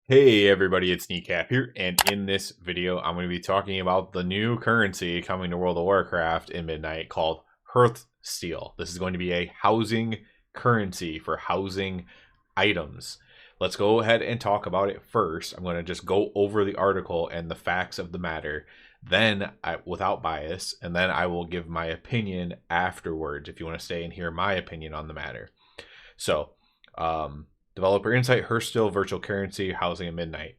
Hey everybody, it's Kneecap here, and in this video I'm going to be talking about the new currency coming to World of Warcraft in Midnight called Hearthsteel. This is going to be a housing currency for housing items. Let's go ahead and talk about it first. I'm going to just go over the article and the facts of the matter, then without bias, and then I will give my opinion afterwards if you want to stay and hear my opinion on the matter. So, developer insight, Hearthsteel virtual currency, housing at midnight.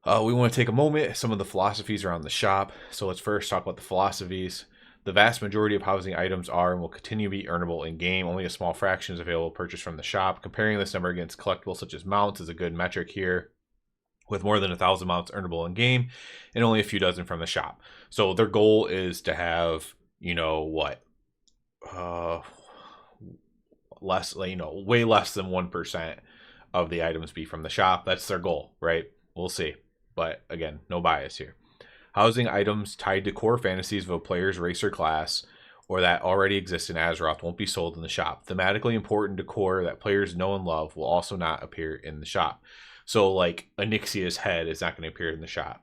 We want to take a moment, some of the philosophies around the shop. So let's first talk about the philosophies. The vast majority of housing items are and will continue to be earnable in game. Only a small fraction is available to purchase from the shop. Comparing this number against collectibles such as mounts is a good metric here, with more than 1,000 mounts earnable in game and only a few dozen from the shop. So their goal is to have, less, way less than 1% of the items be from the shop. That's their goal, right? We'll see. But again, no bias here. Housing items tied to core fantasies of a player's race or class or that already exist in Azeroth won't be sold in the shop. Thematically important decor that players know and love will also not appear in the shop. So like Onyxia's head is not going to appear in the shop.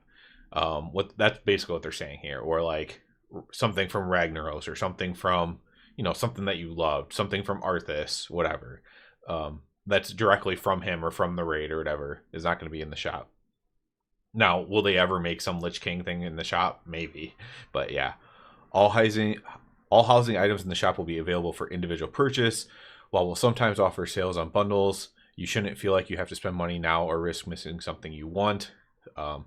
That's basically what they're saying here. Or like something from Ragnaros or something from, something that you loved, something from Arthas, whatever. That's directly from him or from the raid or whatever is not going to be in the shop. Now, will they ever make some Lich King thing in the shop? Maybe. But yeah. All housing items in the shop will be available for individual purchase. While we'll sometimes offer sales on bundles, you shouldn't feel like you have to spend money now or risk missing something you want. I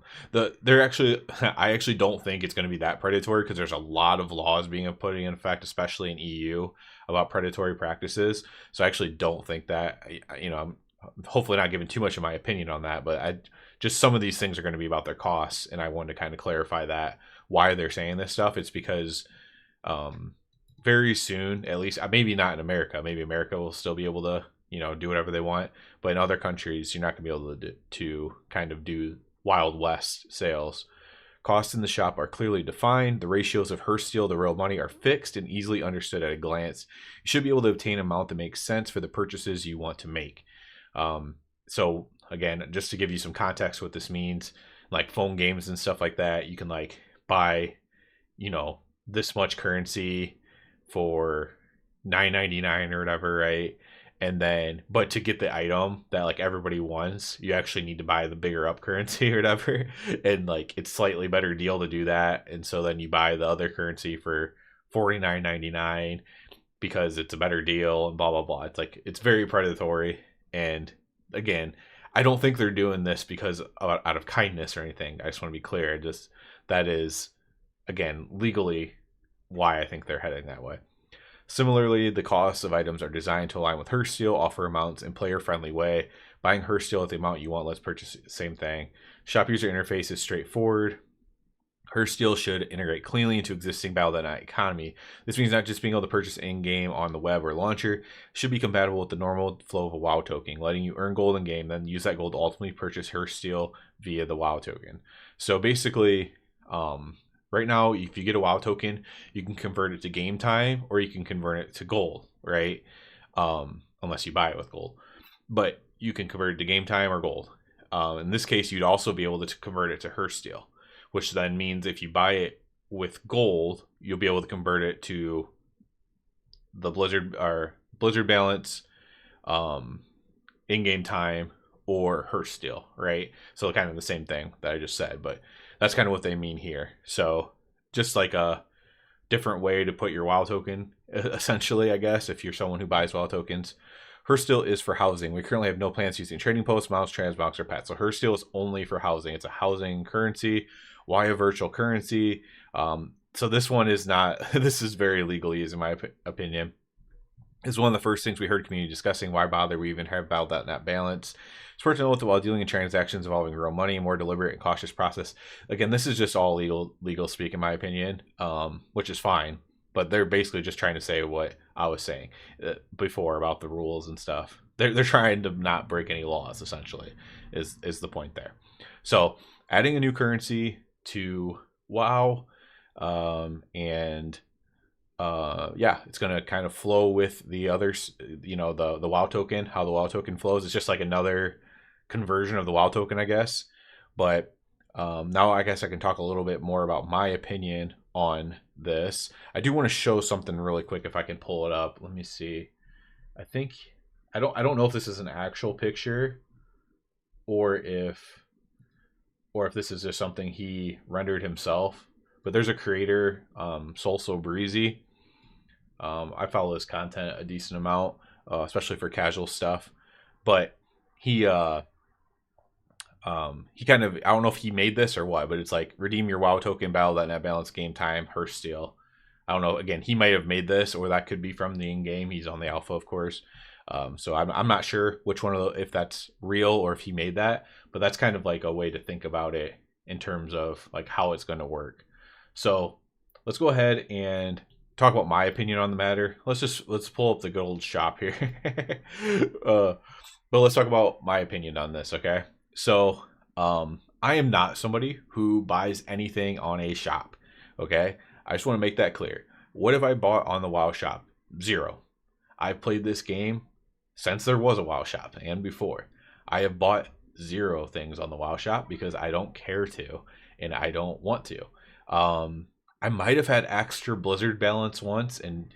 actually don't think it's going to be that predatory because there's a lot of laws being put in effect, especially in EU, about predatory practices. So I actually don't think that, I'm hopefully not giving too much of my opinion on that, but just some of these things are going to be about their costs, and I wanted to kind of clarify that why they're saying this stuff. It's because very soon, at least maybe not in America, maybe America will still be able to do whatever they want, but in other countries you're not going to be able to kind of do Wild West sales. Costs in the shop are clearly defined. The ratios of Hearthsteel to real money are fixed and easily understood at a glance. You should be able to obtain an amount that makes sense for the purchases you want to make. So again, just to give you some context what this means, like phone games and stuff like that, you can like buy, this much currency for $9.99 or whatever, right? And then, but to get the item that like everybody wants, you actually need to buy the bigger up currency or whatever, and like it's slightly better deal to do that. And so then you buy the other currency for $49.99 because it's a better deal and blah blah blah. It's like it's very predatory. And again, I don't think they're doing this because out of kindness or anything. I just want to be clear. That is again legally why I think they're heading that way. Similarly, the costs of items are designed to align with Hearthsteel, offer amounts in player-friendly way. Buying Hearthsteel at the amount you want, let's purchase the same thing. Shop user interface is straightforward. Hearthsteel should integrate cleanly into existing Battle.net economy. This means not just being able to purchase in-game on the web or launcher, should be compatible with the normal flow of a WoW token, letting you earn gold in-game, then use that gold to ultimately purchase Hearthsteel via the WoW token. So basically, right now, if you get a WoW token, you can convert it to game time or you can convert it to gold, right? Unless you buy it with gold. But you can convert it to game time or gold. In this case, you'd also be able to convert it to Hearthsteel, which then means if you buy it with gold, you'll be able to convert it to the Blizzard balance, in-game time, or Hearthsteel, right? So kind of the same thing that I just said, but that's kind of what they mean here. So just like a different way to put your WoW token, essentially, I guess, if you're someone who buys WoW tokens. Hearthsteel is for housing. We currently have no plans using trading posts, mounts, transmogs, or pets. So Hearthsteel is only for housing. It's a housing currency. Why a virtual currency? So this one is not, this is very legalese in my opinion. Is one of the first things we heard community discussing. Why bother? We even have Battle.net balance. It's important to note that while dealing in transactions involving real money, a more deliberate and cautious process. Again, this is just all legal speak in my opinion, which is fine. But they're basically just trying to say what I was saying before about the rules and stuff. They're trying to not break any laws, essentially, is the point there. So adding a new currency to WoW, and yeah, it's gonna kind of flow with the others, the WoW token, how the WoW token flows. It's just like another conversion of the WoW token, I guess. But now I guess I can talk a little bit more about my opinion on this. I do want to show something really quick if I can pull it up. Let me see. I think I don't know if this is an actual picture or if this is just something he rendered himself. But there's a creator, Soul So Breezy. I follow his content a decent amount, especially for casual stuff. But he he kind of, I don't know if he made this or what, but it's like redeem your WoW token, battle.net balance, game time, Hearthsteel. I don't know. Again, he might have made this, or that could be from the in-game. He's on the alpha, of course. So I'm not sure which one of the, if that's real or if he made that, but that's kind of like a way to think about it in terms of like how it's going to work. So let's go ahead and talk about my opinion on the matter. Let's pull up the good old shop here. But let's talk about my opinion on this, okay? So I am not somebody who buys anything on a shop, okay? I just want to make that clear. What have I bought on the WoW shop? Zero. I've played this game since there was a WoW shop and before. I have bought zero things on the WoW shop because I don't care to and I don't want to. I might have had extra Blizzard balance once and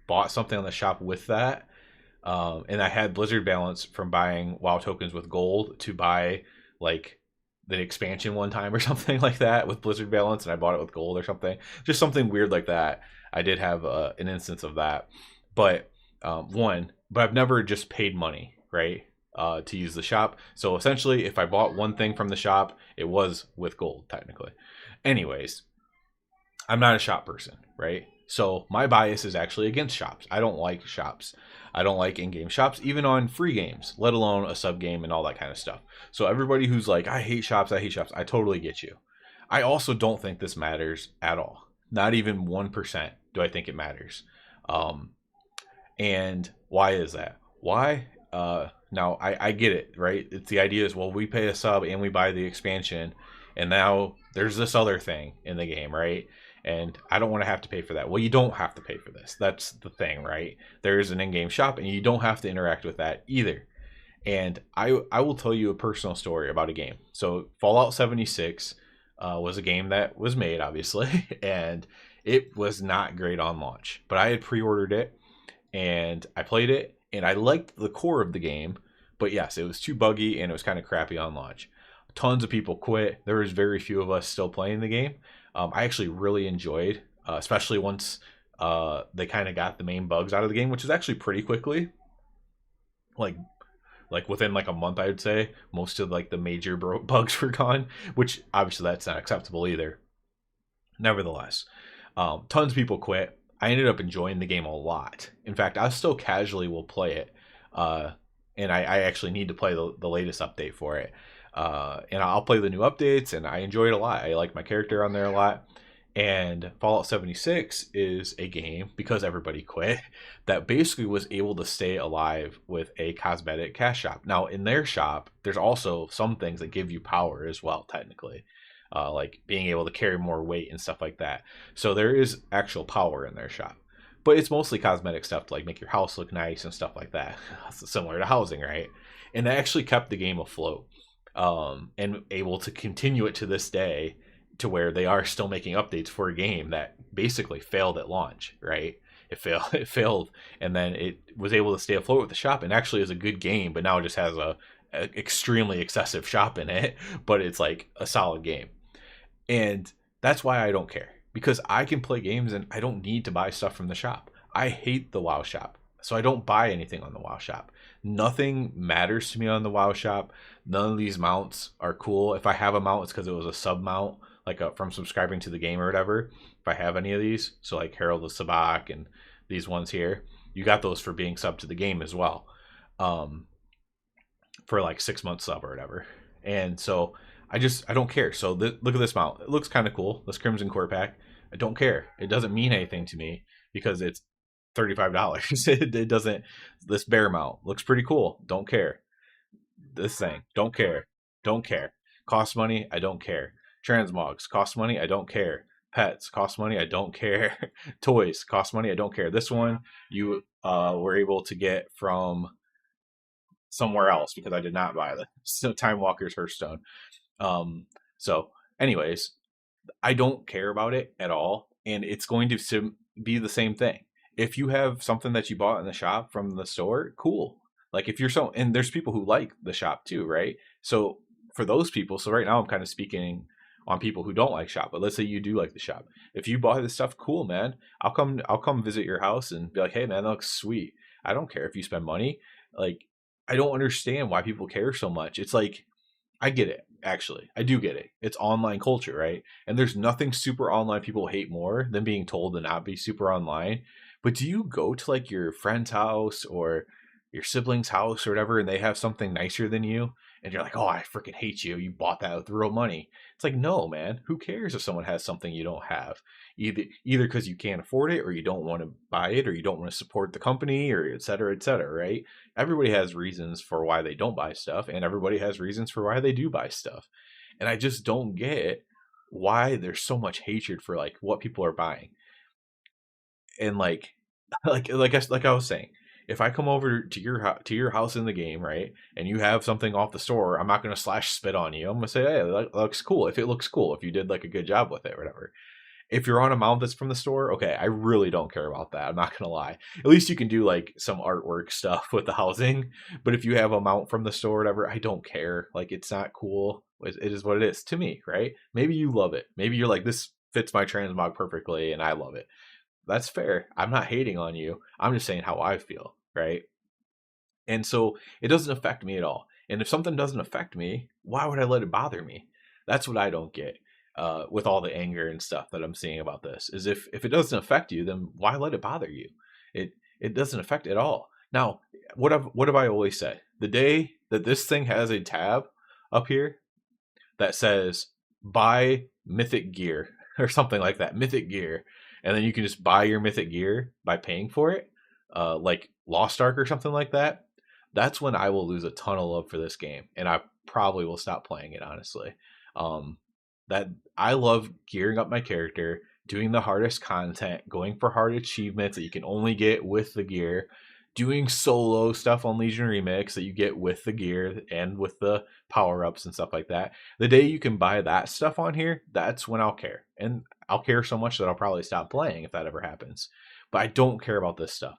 bought something on the shop with that. And I had Blizzard balance from buying WoW tokens with gold to buy like the expansion one time or something like that with Blizzard balance, and I bought it with gold or something. Just something weird like that. I did have an instance of that. But but I've never just paid money, right? To use the shop. So essentially, if I bought one thing from the shop, it was with gold, technically. Anyways, I'm not a shop person, right? So my bias is actually against shops. I don't like shops. I don't like in-game shops, even on free games, let alone a sub game and all that kind of stuff. So everybody who's like, I hate shops, I totally get you. I also don't think this matters at all. Not even 1% do I think it matters. And why is that? Why? Now, I get it, right? It's the idea is, well, we pay a sub and we buy the expansion, and now there's this other thing in the game, right? And I don't want to have to pay for that. Well, you don't have to pay for this. That's the thing, right? There is an in-game shop, and you don't have to interact with that either. And I will tell you a personal story about a game. So Fallout 76 was a game that was made, obviously, and it was not great on launch. But I had pre-ordered it, and I played it, and I liked the core of the game. But yes, it was too buggy, and it was kind of crappy on launch. Tons of people quit. There was very few of us still playing the game. I actually really enjoyed, especially once they kind of got the main bugs out of the game, which is actually pretty quickly. Like within like a month, I would say most of like the major bugs were gone, which obviously that's not acceptable either. Nevertheless, tons of people quit. I ended up enjoying the game a lot. In fact, I still casually will play it, and I actually need to play the latest update for it. And I'll play the new updates, and I enjoy it a lot. I like my character on there a lot. And Fallout 76 is a game, because everybody quit, that basically was able to stay alive with a cosmetic cash shop. Now, in their shop, there's also some things that give you power as well, technically. Like being able to carry more weight and stuff like that. So there is actual power in their shop. But it's mostly cosmetic stuff to like make your house look nice and stuff like that. Similar to housing, right? And that actually kept the game afloat. And able to continue it to this day, to where they are still making updates for a game that basically failed at launch, right? It failed, and then it was able to stay afloat with the shop, and actually is a good game, but now it just has a extremely excessive shop in it, but it's like a solid game. And that's why I don't care, because I can play games and I don't need to buy stuff from the shop. I hate the WoW shop, so I don't buy anything on the WoW shop. Nothing matters to me on the WoW shop. None of these mounts are cool. If I have a mount, it's because it was a sub mount, like from subscribing to the game or whatever. If I have any of these, so like Herald of Sabak and these ones here, you got those for being sub to the game as well, for like 6 months sub or whatever. And so I don't care. So look at this mount. It looks kind of cool. This Crimson Core pack. I don't care. It doesn't mean anything to me because it's $35. It doesn't. This bear mount looks pretty cool. Don't care. This thing, don't care. Don't care. Cost money, I don't care. Transmogs cost money, I don't care. Pets cost money, I don't care. Toys cost money, I don't care. This one you were able to get from somewhere else because I did not buy the so Time Walker's Hearthstone. Um, so, anyways, I don't care about it at all, and it's going to be the same thing. If you have something that you bought in the shop from the store, cool. Like if you're and there's people who like the shop too, right? So for those people, so right now I'm kind of speaking on people who don't like shop, but let's say you do like the shop. If you bought this stuff, cool, man. I'll come visit your house and be like, hey man, that looks sweet. I don't care if you spend money. Like I don't understand why people care so much. It's like I get it, actually. I do get it. It's online culture, right? And there's nothing super online people hate more than being told to not be super online. But do you go to like your friend's house or your sibling's house or whatever, and they have something nicer than you, and you're like, oh, I freaking hate you. You bought that with real money. It's like, no, man. Who cares if someone has something you don't have? Either because you can't afford it, or you don't want to buy it, or you don't want to support the company, or et cetera, right? Everybody has reasons for why they don't buy stuff, and everybody has reasons for why they do buy stuff. And I just don't get why there's so much hatred for like what people are buying. And like like I was saying, if I come over to your house in the game, right, and you have something off the store, I'm not gonna slash spit on you. I'm gonna say, hey, that looks cool. If it looks cool, if you did like a good job with it, or whatever. If you're on a mount that's from the store, okay, I really don't care about that. I'm not gonna lie. At least you can do like some artwork stuff with the housing. But if you have a mount from the store, or whatever, I don't care. Like it's not cool. It is what it is to me, right? Maybe you love it. Maybe you're like, this fits my transmog perfectly, and I love it. That's fair. I'm not hating on you. I'm just saying how I feel, right? And so it doesn't affect me at all. And if something doesn't affect me, why would I let it bother me? That's what I don't get with all the anger and stuff that I'm seeing about this. Is if it doesn't affect you, then why let it bother you? It doesn't affect it at all. Now, what have I always said? The day that this thing has a tab up here that says buy mythic gear or something like that, mythic gear, and then you can just buy your mythic gear by paying for it, like Lost Ark or something like that, that's when I will lose a ton of love for this game, and I probably will stop playing it, honestly. That I love gearing up my character, doing the hardest content, going for hard achievements that you can only get with the gear, doing solo stuff on Legion Remix that you get with the gear and with the power-ups and stuff like that. The day you can buy that stuff on here, that's when I'll care. And I'll care so much that I'll probably stop playing if that ever happens. But I don't care about this stuff.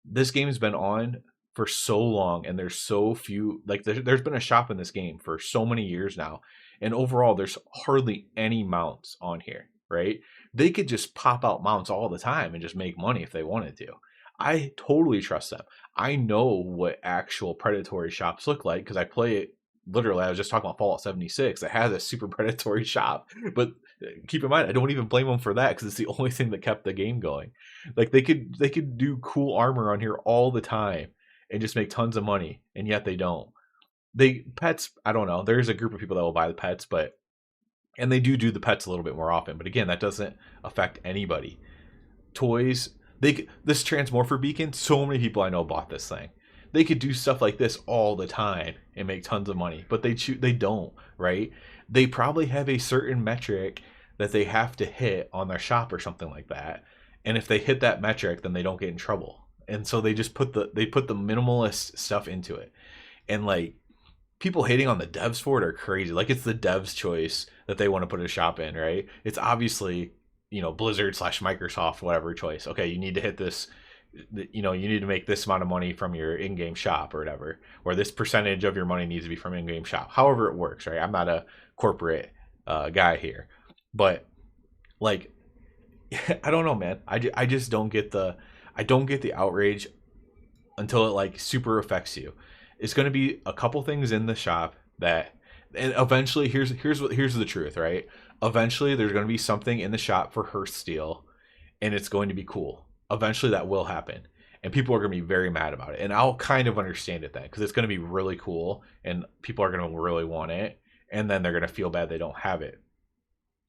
This game's been on for so long, and there's so few, like there's been a shop in this game for so many years now, and overall there's hardly any mounts on here, right? They could just pop out mounts all the time and just make money if they wanted to. I totally trust them. I know what actual predatory shops look like because I play it. Literally, I was just talking about Fallout 76. It has a super predatory shop, but keep in mind, I don't even blame them for that because it's the only thing that kept the game going. Like they could do cool armor on here all the time and just make tons of money, and yet they don't. Pets, I don't know. There's a group of people that will buy the pets, and they do the pets a little bit more often. But again, that doesn't affect anybody. Toys, this transmorpher beacon, so many people I know bought this thing. They could do stuff like this all the time and make tons of money, but they don't, right? They probably have a certain metric that they have to hit on their shop or something like that. And if they hit that metric, then they don't get in trouble. And so they just put the minimalist stuff into it. And like people hating on the devs for it are crazy. Like it's the devs' choice that they want to put a shop in, right? It's obviously, Blizzard / Microsoft, whatever choice. Okay, you need to hit this, you need to make this amount of money from your in-game shop or whatever, or this percentage of your money needs to be from in-game shop. However it works, right? I'm not a corporate guy here, but like, I don't know, man. I just don't get the outrage until it like super affects you. It's going to be a couple things in the shop that, and eventually here's the truth, right? Eventually there's going to be something in the shop for Hearthsteel, and it's going to be cool. Eventually that will happen, and people are going to be very mad about it, and I'll kind of understand it then, because it's going to be really cool and people are going to really want it, and then they're going to feel bad they don't have it.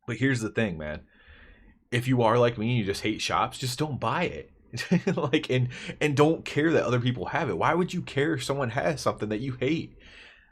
But here's the thing, man. If you are like me and you just hate shops, just don't buy it. Like, and don't care that other people have it. Why would you care if someone has something that you hate?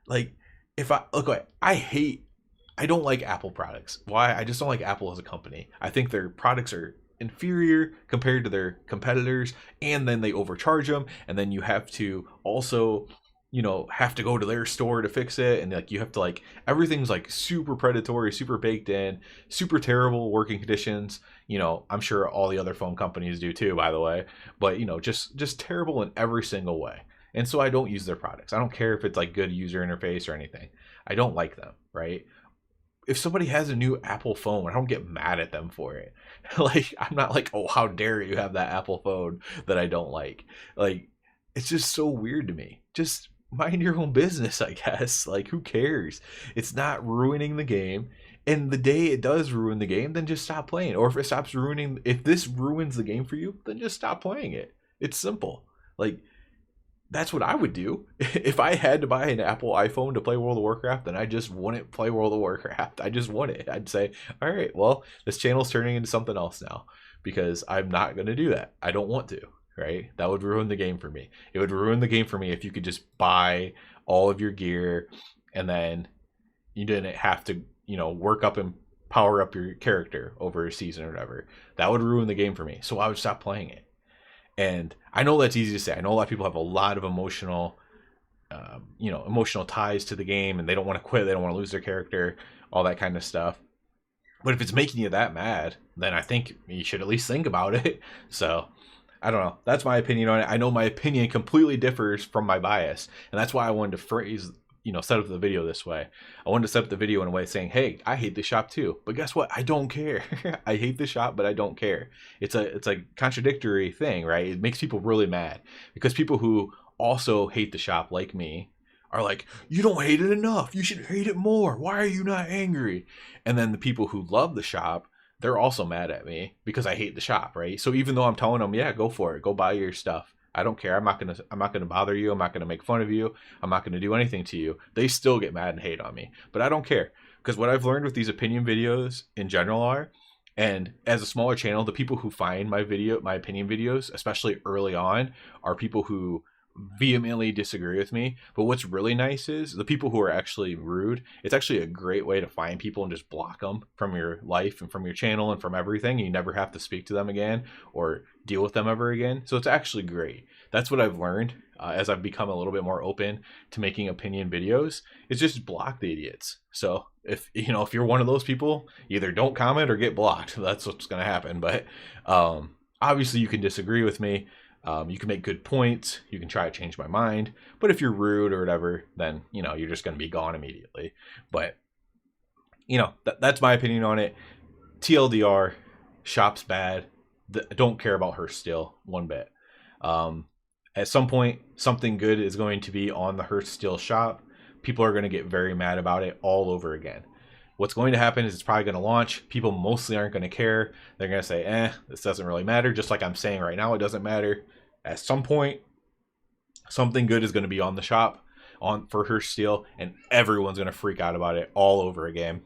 Like, if I look, I don't like Apple products. Why? I just don't like Apple as a company. I think their products are inferior compared to their competitors, and then they overcharge them, and then you have to also you know, have to go to their store to fix it, and like you have to like everything's like super predatory, super baked in, super terrible working conditions. You know, I'm sure all the other phone companies do too, by the way, but you know, just terrible in every single way. And so I don't use their products. I don't care if it's like good user interface or anything. I don't like them, right? If somebody has a new Apple phone, I don't get mad at them for it. Like, I'm not like, oh, how dare you have that Apple phone that I don't like. Like, it's just so weird to me. Just mind your own business, I guess. Like, who cares? It's not ruining the game. And the day it does ruin the game, then just stop playing. Or if it stops ruining, if this ruins the game for you, then just stop playing it. It's simple. Like, that's what I would do. If I had to buy an Apple iPhone to play World of Warcraft, then I just wouldn't play World of Warcraft. I just wouldn't. I'd say, all right, well, this channel's turning into something else now because I'm not going to do that. I don't want to, right? That would ruin the game for me. It would ruin the game for me if you could just buy all of your gear and then you didn't have to, you know, work up and power up your character over a season or whatever. That would ruin the game for me. So I would stop playing it. And I know that's easy to say. I know a lot of people have a lot of emotional, you know, emotional ties to the game, and they don't want to quit. They don't want to lose their character, all that kind of stuff. But if it's making you that mad, then I think you should at least think about it. So I don't know. That's my opinion on it. I know my opinion completely differs from my bias, and that's why I wanted to phrase, you know, set up the video this way. I wanted to set up the video in a way saying, hey, I hate the shop too, but guess what? I don't care. I hate the shop, but I don't care. It's a contradictory thing, right? It makes people really mad because people who also hate the shop like me are like, you don't hate it enough. You should hate it more. Why are you not angry? And then the people who love the shop, they're also mad at me because I hate the shop, right? So even though I'm telling them, yeah, go for it, go buy your stuff, I don't care. I'm not gonna bother you. I'm not gonna make fun of you. I'm not gonna do anything to you. They still get mad and hate on me, but I don't care because what I've learned with these opinion videos in general are, and as a smaller channel, the people who find my opinion videos, especially early on, are people who vehemently disagree with me. But what's really nice is the people who are actually rude. It's actually a great way to find people and just block them from your life and from your channel and from everything. You never have to speak to them again or deal with them ever again. So it's actually great. That's what I've learned as I've become a little bit more open to making opinion videos. It's just block the idiots. So if you're one of those people, either don't comment or get blocked. That's what's going to happen. But obviously you can disagree with me. You can make good points. You can try to change my mind. But if you're rude or whatever, then, you're just going to be gone immediately. But, that's my opinion on it. TLDR, shop's bad. I don't care about Hearthsteel one bit. At some point, something good is going to be on the Hearthsteel shop. People are going to get very mad about it all over again. What's going to happen is it's probably going to launch. People mostly aren't going to care. They're going to say, this doesn't really matter. Just like I'm saying right now, it doesn't matter. At some point, something good is going to be on the shop for Hearthsteel, and everyone's going to freak out about it all over again.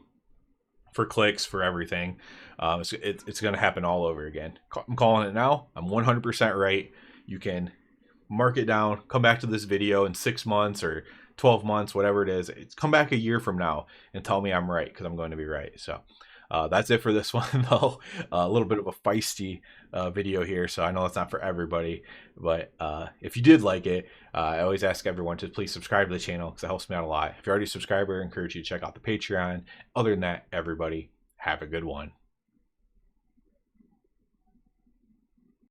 For clicks, for everything. It's going to happen all over again. I'm calling it now. I'm 100% right. You can mark it down. Come back to this video in 6 months or 12 months, whatever it is. Come back a year from now and tell me I'm right, because I'm going to be right. So that's it for this one, though. A little bit of a feisty video here, so I know it's not for everybody. But if you did like it, I always ask everyone to please subscribe to the channel because it helps me out a lot. If you're already a subscriber, I encourage you to check out the Patreon. Other than that, everybody, have a good one.